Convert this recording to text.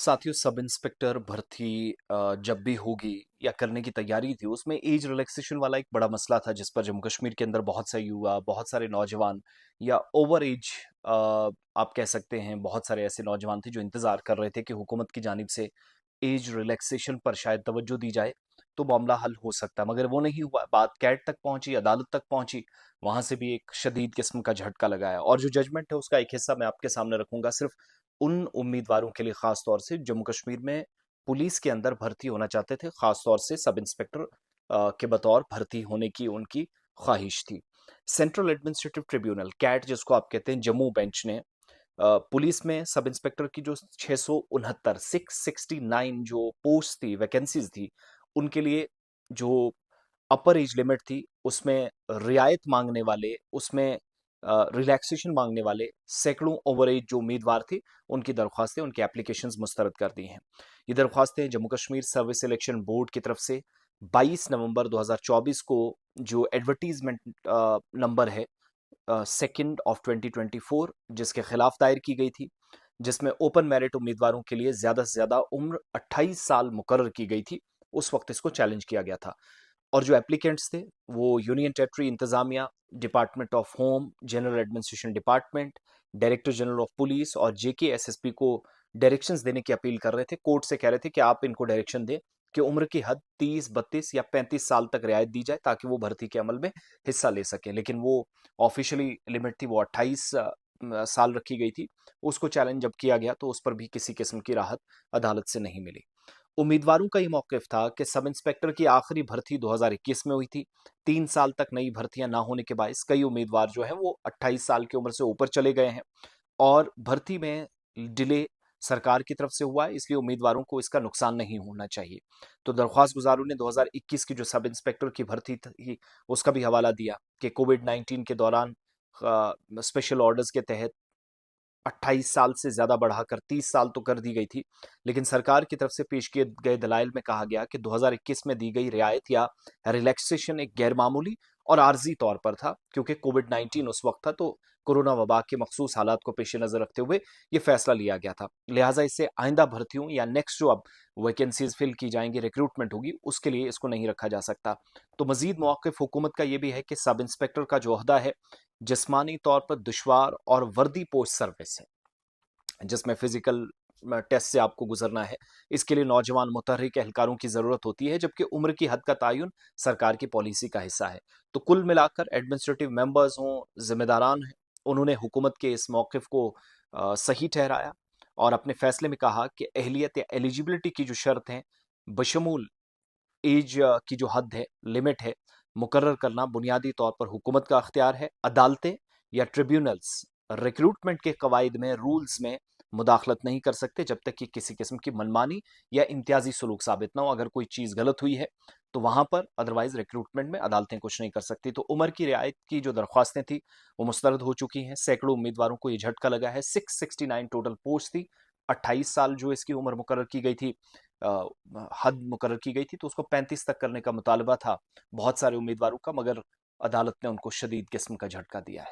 साथियों, sub inspector भर्ती जब भी होगी या करने की तैयारी थी, उसमें एज रिलैक्सेशन वाला एक बड़ा मसला था, जिस पर जम्मू कश्मीर के अंदर बहुत से युवा, बहुत सारे नौजवान या ओवर एज आप कह सकते हैं, बहुत सारे ऐसे नौजवान थे जो इंतजार कर रहे थे कि हुकूमत की जानिब से एज रिलैक्सेशन पर शायद तवज्जो दी जाए तो मामला हल हो सकता है। मगर वो नहीं हुआ। बात कैट तक पहुंची, अदालत तक पहुंची, वहां से भी एक शदीद किस्म का झटका लगाया। और जो जजमेंट है उसका एक हिस्सा मैं आपके सामने रखूंगा, सिर्फ उन उम्मीदवारों के लिए, खास तौर से जम्मू कश्मीर में पुलिस के अंदर भर्ती होना चाहते थे, खास तौर से सब इंस्पेक्टर के बतौर भर्ती होने की उनकी ख्वाहिश थी। सेंट्रल एडमिनिस्ट्रेटिव ट्रिब्यूनल कैट जिसको आप कहते हैं, जम्मू बेंच ने पुलिस में सब इंस्पेक्टर की जो 669 669 जो पोस्ट थी, वैकेंसीज थी, उनके लिए जो अपर एज लिमिट थी, उसमें रियायत मांगने वाले, उसमें रिलैक्सेशन मांगने वाले सैकड़ों ओवर एज जो उम्मीदवार थे, उनकी दरख्वास्तें, उनकी एप्लीकेशंस मुस्तरद कर दी हैं। ये दरख्वास्तें Jammu Kashmir service selection board की तरफ से 22 नवंबर 2024 को, जो एडवर्टीजमेंट नंबर है 2 ऑफ 2024, जिसके खिलाफ दायर की गई थी, जिसमें ओपन मेरिट उम्मीदवारों के लिए ज्यादा से ज्यादा उम्र 28 साल मुकर्रर की गई थी। उस वक्त इसको चैलेंज किया गया था। और जो एप्लीकेंट्स थे वो यूनियन टेरिटरी इंतजामिया, department of home, general administration department, director general of police और जेकेएसएसपी को डायरेक्शंस देने की अपील कर रहे थे। कोर्ट से कह रहे थे कि आप इनको डायरेक्शन दें कि उम्र की हद 30, 32 या 35 साल तक रियायत दी जाए, ताकि वो भर्ती के अमल में हिस्सा ले सकें। लेकिन वो ऑफिशियली लिमिट थी, वो 28 साल रखी गई थी। उसको चैलेंज जब किया गया तो उस पर भी किसी किस्म की राहत अदालत से नहीं मिली। उम्मीदवारों का ये मौक़िफ़ था कि सब इंस्पेक्टर की आखिरी भर्ती 2021 में हुई थी। 3 साल तक नई भर्तियां ना होने के बायस कई उम्मीदवार जो हैं वो 28 साल की उम्र से ऊपर चले गए हैं, और भर्ती में डिले सरकार की तरफ से हुआ है, इसलिए उम्मीदवारों को इसका नुकसान नहीं होना चाहिए। तो दरख्वास्त गुजारों ने 2021 की जो सब इंस्पेक्टर की भर्ती थी, उसका भी हवाला दिया कि कोविड-19 के दौरान स्पेशल ऑर्डर्स के तहत 28 साल से ज्यादा बढ़ाकर 30 साल तो कर दी गई थी। लेकिन सरकार की तरफ से पेश किए गए दलाइल में कहा गया कि 2021 में दी गई रियायत या रिलैक्सेशन एक गैर मामूली और आर्जी तौर पर था, क्योंकि कोविड-19 उस वक्त था, तो कोरोना वबा के मखसूस हालात को पेश नजर रखते हुए ये फैसला लिया गया था। लिहाजा इससे आइंदा भर्तियों या नेक्स्ट जो अब वैकेंसीज फिल की जाएंगी, रिक्रूटमेंट होगी, उसके लिए इसको नहीं रखा जा सकता। तो मजीद मौक़िफ़ हुकूमत का यह भी है कि सब इंस्पेक्टर का जो ओहदा है, जिस्मानी तौर पर दुश्वार और वर्दी पोस्ट सर्विस है, जिसमें फिजिकल टेस्ट से आपको गुजरना है। इसके लिए नौजवान मुतहर्रिक एहलकारों की जरूरत होती है, जबकि उम्र की हद का तयन सरकार की पॉलिसी का हिस्सा है। तो कुल मिलाकर एडमिनिस्ट्रेटिव मेंबर्स हों, जिम्मेदारान हैं, उन्होंने हुकूमत के इस मौक़िफ़ को सही ठहराया और अपने फैसले में कहा कि अहलियत या एलिजिबिलिटी की जो शर्त है, बशमूल एज की जो हद है, लिमिट है, मुकर्रर करना बुनियादी तौर पर हुकूमत का अख्तियार है। अदालतें या ट्रिब्यूनल्स रिक्रूटमेंट के कवायद में, रूल्स में मुदाखलत नहीं कर सकते जब तक कि किसी किस्म की मनमानी या इम्तियाजी सलूक साबित ना हो। अगर कोई चीज़ गलत हुई है तो वहां पर अदरवाइज रिक्रूटमेंट में अदालतें कुछ नहीं कर सकती। तो उम्र की रियायत की जो दरख्वास्तें थी वो मुस्तरद हो चुकी हैं। सैकड़ों उम्मीदवारों को ये झटका लगा है। 669 टोटल पोस्ट थी। 28 साल जो इसकी उम्र मुकर्रर की गई थी, हद मुकर्रर की गई थी, तो उसको 35 तक करने का मुतालबा था बहुत सारे उम्मीदवारों का, मगर अदालत ने उनको शदीद किस्म का झटका दिया है।